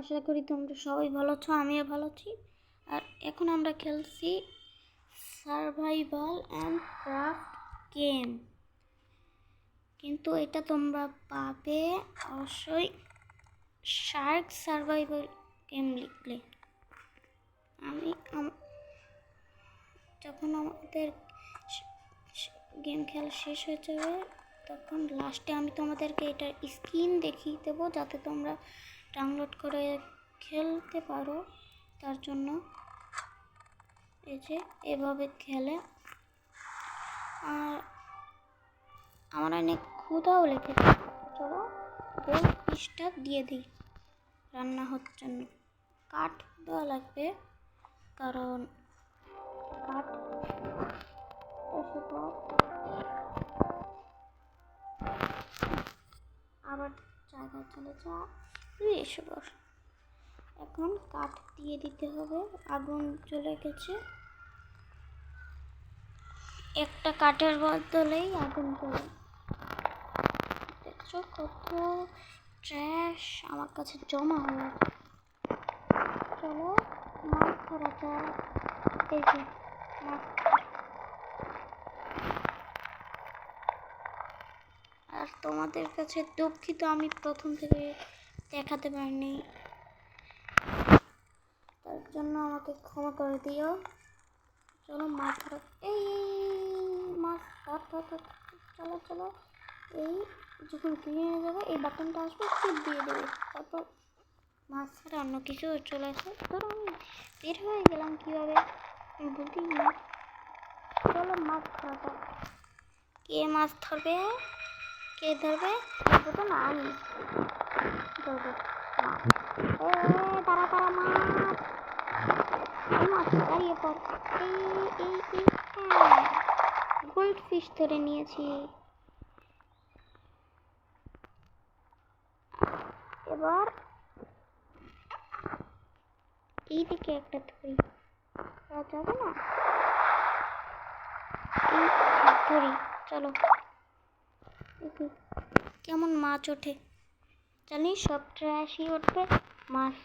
আশা করি তোমরা সবাই ভালো আছো, আমিও ভালো আছি। আর এখন আমরা খেলছি সার্ভাইভাল অ্যান্ড ক্রাফট গেম, কিন্তু এটা তোমরা পাবে অবশ্যই শার্ক সার্ভাইভাল গেম লিখলে। যখন আমাদের গেম খেলা শেষ হয়ে যাবে তখন লাস্টে আমি তোমাদেরকে এটার স্ক্রিন দেখিয়ে দেবো, যাতে তোমরা ডাউনলোড করে খেলতে পারো। তার জন্য এই যে এভাবে খেলে। আর আমার অনেক ক্ষুধাও লেগেছে, চলো গোল পিসটা দিয়ে দিই। রান্না হওয়ার জন্য কাঠ দেওয়া লাগবে, কারণ কাঠ আবার জায়গায় চলে যা, তুই এসে বস। এখন কাঠ দিয়ে দিতে হবে। আগুন জ্বলে গেছে, একটা কাঠের বদলেই আগুন জ্বলে। দেখছো কত ট্র্যাশ আমার কাছে জমা হয়ে আছে। চলো মাছ ধরা যাক। এই যে মাছ, আর তোমাদের কাছে দুঃখিত আমি প্রথম থেকে দেখাতে পারিনি, তার জন্য আমাকে ক্ষমা করে দিও। চলো মাছ ধরা, এই মাছ ধর। চলো চলো, এই যখন ক্লিন হয়ে যাবে এই বাটনটা আসবে, টিপ দিয়ে দেবে, তারপর মাছ ছাড়া অন্য কিছু চলে আসে। ধরো আমি বের হয়ে গেলাম কীভাবে বুঝি না। চলো মাছ ধরা যাক। কে মাছ ধরবে? কে ধরবে? তো না আমি ধরবো। তারা মাছ দাঁড়িয়ে পড়। এই হ্যাঁ, গোল্ড ফিশ ধরে নিয়েছি। এবার এই দিকে একটা ধরি, যাবে না? ধরি, চলো। কেমন মাছ ওঠে জানি, সব ট্র্যাশই উঠবে, মাছ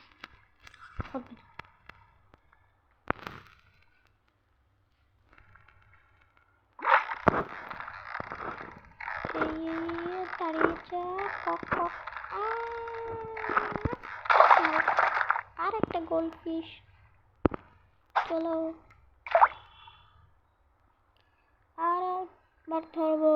হবে না। আর একটা গোল্ড ফিশ, চলো আর একবার ধরবো।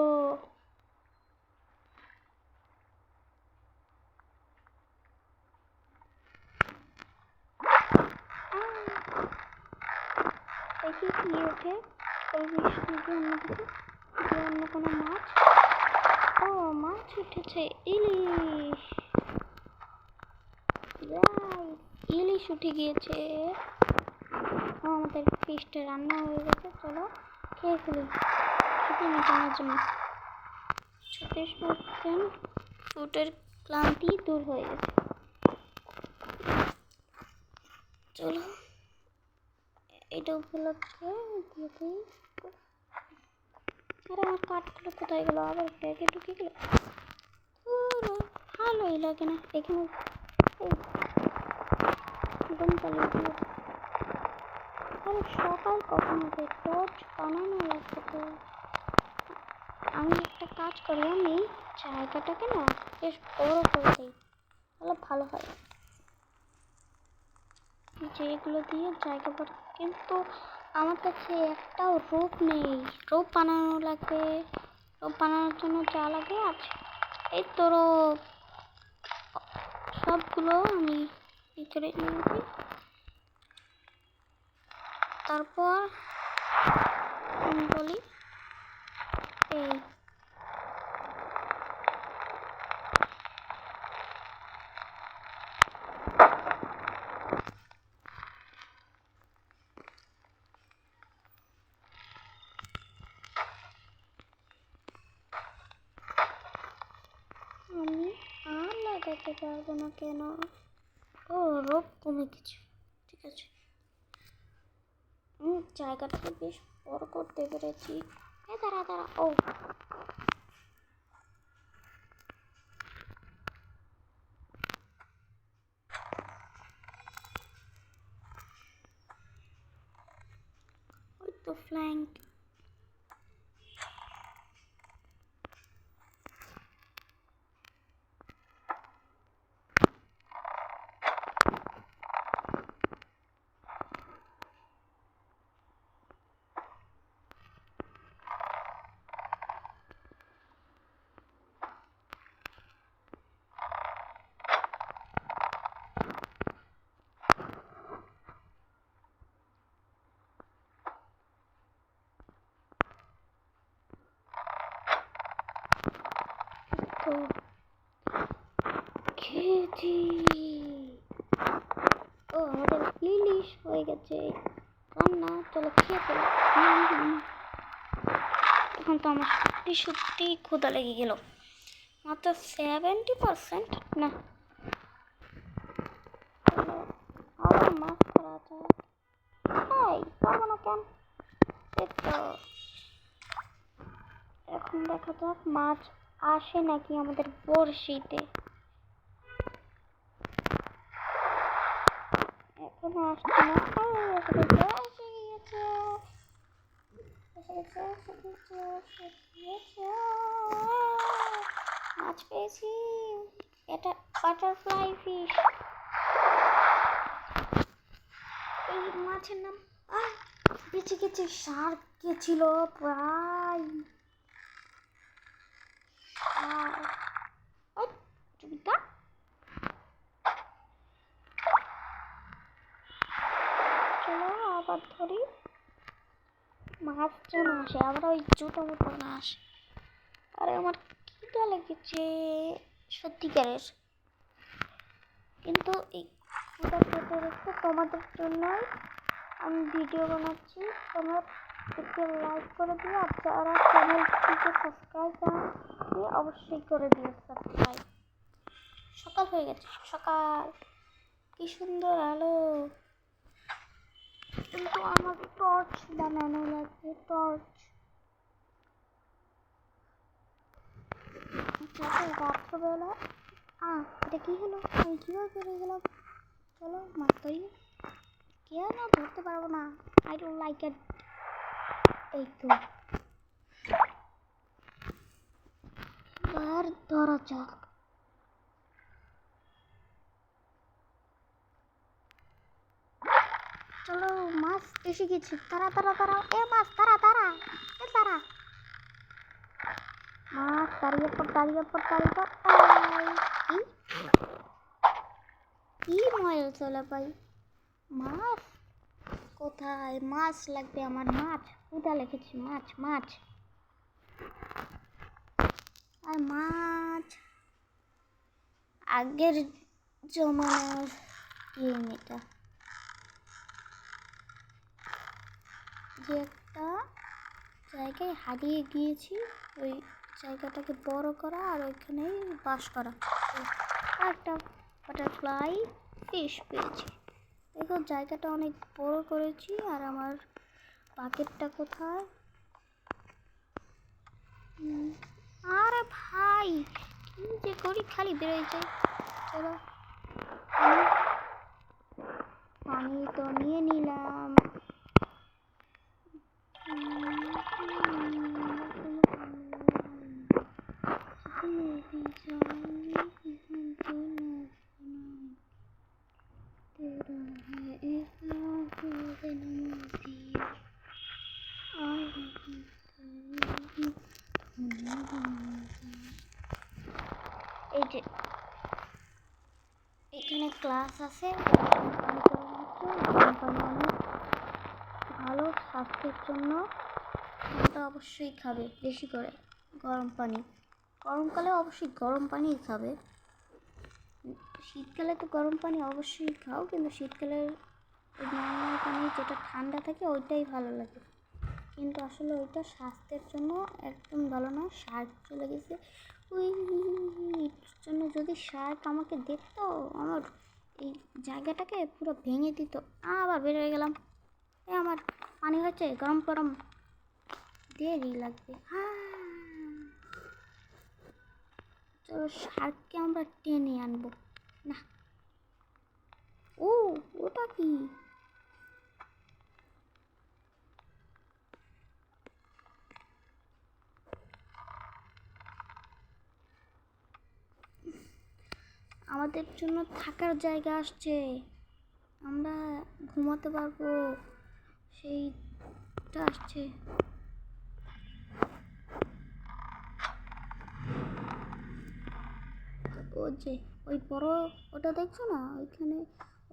দেখি কি ওঠে, গোল্ড ফিশ নাকি অন্য কিছু, অন্য কোনো মাছ। ও মাছ উঠেছে, ইলিশ। ইলিশ উঠে গিয়েছে। আমাদের ফিশটা রান্না হয়ে গেছে, চলো খেয়ে ফেলি খেতে মেটানোর জন্য। 36% ফুটের ক্লান্তি দূর হয়ে গেছে। চলো এটা উপলক্ষে দিয়ে দিই। আরে আমার কাঠগুলো কোথায় গেল? আবার ব্যাগে ঢুকে গেল। ভালোই লাগে না এখানে। সকাল কখন হবে? টর্চ বানানো লাগবে তো। আমি একটা কাজ করি, আমি জায়গাটাকে না বেশ বড় করে দিই, তাহলে ভালো হয়। যেগুলো দিয়ে জায়গা বড়, কিন্তু আমার কাছে একটাও রোপ নেই। রোপ বানানো লাগবে। রোপ বানানোর জন্য যা লাগে আছে, এই তো রোপ। সবগুলো আমি ভিতরে নিয়েছি। তারপর আমি বলি এই আমি আর লাগাতে পারবো না কেন? ও রোপ কমে গেছে, ঠিক আছে। জায়গাটাকে বেশ বড় করতে পেরেছি। দাঁড়া ও তো ফ্ল্যাঙ্ক। তো খেয়েছি। ও আমাদের প্লেলিশ হয়ে গেছে রান্না, চলো খেয়ে ফেলো। এখন তো আমার সত্যি সত্যি ক্ষুধা লেগে গেল, মাত্র 70%। না আবার মাছ ধরা যায়, পারবো না কেন? তো এখন দেখা যাক মাছ আসে নাকি আমাদের বড়শিতে। এখনো আসছে না। মাছ পেয়েছি, এটা বাটারফ্লাই ফিশ। এই মাছের নাম বেঁচে গেছে, শার্ক গেছিল প্রায়। চলো আবার ধরি। মাছ যেন আসে, আবার ওই জুতো মুটো না আসে। আরে আমার খিদা লেগেছে সত্যিকারের, কিন্তু এই ক্ষুধা পেটে রেখে তোমাদের জন্য আমি ভিডিও বানাচ্ছি। তোমরা একটু লাইক করে দিও, আর যারা চ্যানেলটিকে সাবস্ক্রাইব দিয়ে অবশ্যই করে দিও সাবস্ক্রাইব। সকাল হয়ে গেছে, সকাল, কি সুন্দর আলো। কিন্তু আমার টর্চ বানানো লাগবে, টর্চ। রাত্রবেলা এটা কি হলো? আমি কীভাবে করে গেলাম? চলো মাছ ধরি। কেন ধরতে পারবো না? I don't like it. এই তো আর ধরা যাক। চলো মাছ এসে গেছি, তারা তারা তারা, এ মাছ তারা তারা, এ তারা মাছ, দাঁড়িয়ে পর দাঁড়িয়ে পর দাঁড়িয়ে পর। কি ময়ল চলে ভাই, মাছ কোথায়? মাছ লাগবে আমার, মাছ কোথা লিখেছি, মাছ মাছ আর মাছ। আগের জমানার গেম এটা, যে একটা জায়গায় হারিয়ে গিয়েছি, ওই জায়গাটাকে বড় করা আর ওইখানেই বাস করা। একটা বাটারফ্লাই ফিশ পেয়েছি। দেখো জায়গাটা অনেক বড় করেছি। আর আমার বাকেটটা কোথায়? আরে ভাই কি যে করি, খালি বেরোয় যায়। চলো পানি তো নিয়ে নিলাম। এই যে এখানে ক্লাস আছে, গরম পানি অনেক ভালো স্বাস্থ্যের জন্য। এটা অবশ্যই খাবে বেশি করে গরম পানি। গরমকালে অবশ্যই গরম পানিই খাবে। শীতকালে তো গরম পানি অবশ্যই খাও, কিন্তু শীতকালের নর্মাল পানি যেটা ঠান্ডা থাকে ওইটাই ভালো লাগে। কিন্তু আসলে ওইটা স্বাস্থ্যের জন্য একদম ভালো না। শার্ক চলে গেছে, ওই জন্য যদি শার্ক আমাকে দেখতো, আমার এই জায়গাটাকে পুরো ভেঙে দিত। আবার বের হয়ে গেলাম। আমার পানি হচ্ছে গরম গরম, দেরি লাগবে। চলো শার্ককে আমরা টেনে আনবো। না, ওটা কি? আমাদের জন্য থাকার জায়গা আসছে, আমরা ঘুমাতে পারবো, সেইটা আসছে। ও যে ওই বড় ওটা দেখছো না, ওইখানে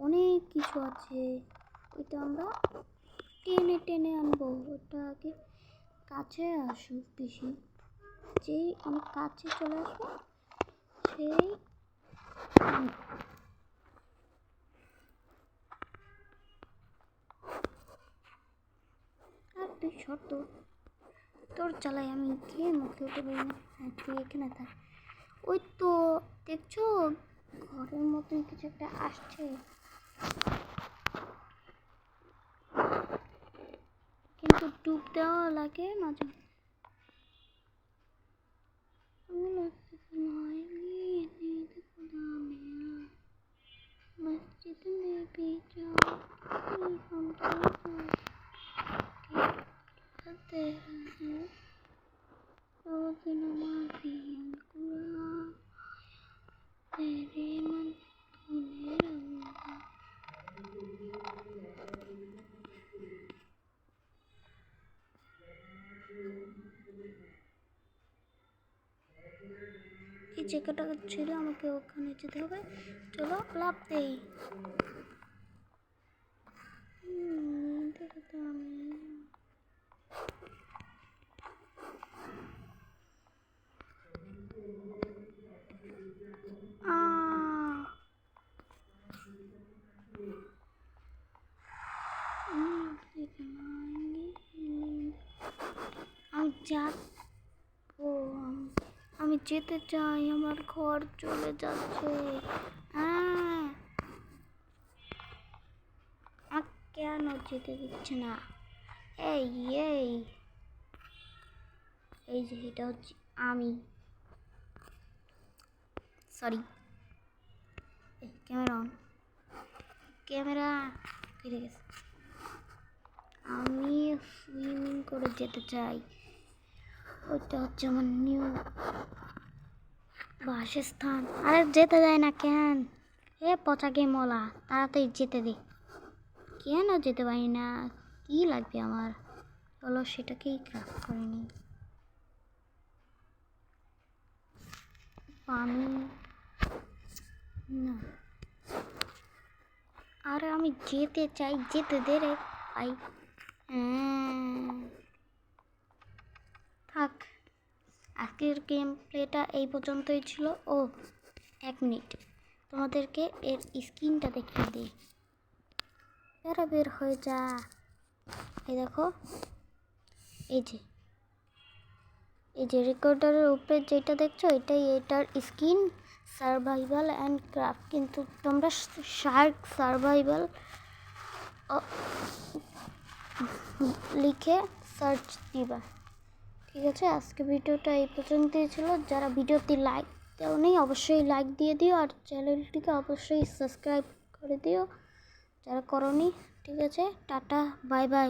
অনেক কিছু আছে, ওইটা আমরা টেনে টেনে আনবো। ওটা আগে কাছে আসুক বেশি, যেই আমি কাছে চলে আসবো সেই আর তুই শর্ত তোর চালাই, আমি গিয়ে মুখে উঠে বলি না। হ্যাঁ তুই এখানে থাক। ওই তো দেখছো ঘরের মতন কিছু একটা আসছে, কিন্তু ডুব দেওয়া লাগে মাঝে मस्जिद में भी जाओ हम कहते हैं रोज नमाज़ी कुरान तेरे मन तूने रंगा। এই জায়গাটা ছিল, আমাকে ওখানে যেতে হবে। চলো লাভ দেই। দেখতে আমি যাবো, আমি যেতে চাই, আমার ঘর চলে যাচ্ছে। কেন যেতে দিচ্ছে না? এই এই এই যে এটা হচ্ছে আমি, সরি ক্যামেরা অন, ক্যামেরা ফিরে গেছে। আমি সুইমিং করে যেতে চাই, ওইটা হচ্ছে আমার নিউ বাসস্থান। আরে যেতে যায় না কেন? এ পচা গে মলা, তাড়াতাড়ি যেতে দে। কেন যেতে পারি না? কি লাগবে আমার? চলো সেটাকেই ক্রাফট করে নিই। পানি না, আর আমি যেতে চাই, যেতে দে রে ভাই। থাক, আজকের গেম প্লেটা এই পর্যন্তই ছিল। ও 1 মিনিট, তোমাদেরকে এর স্ক্রিনটা দেখিয়ে দিই। এরা বের হয়ে যা। এই দেখো, এই যে রেকর্ডারের উপরে যেটা দেখছো এটাই এটার স্ক্রিন, সার্ভাইভাল অ্যান্ড ক্রাফট। কিন্তু তোমরা শার্ক সার্ভাইভাল লিখে সার্চ দিবা, ঠিক আছে? আজকে ভিডিওটা এই পর্যন্তই ছিল। যারা ভিডিওতে লাইক দেওনি অবশ্যই লাইক দিয়ে দিও, আর চ্যানেলটিকে অবশ্যই সাবস্ক্রাইব করে দিও যারা করনি, ঠিক আছে? Tata, bye bye.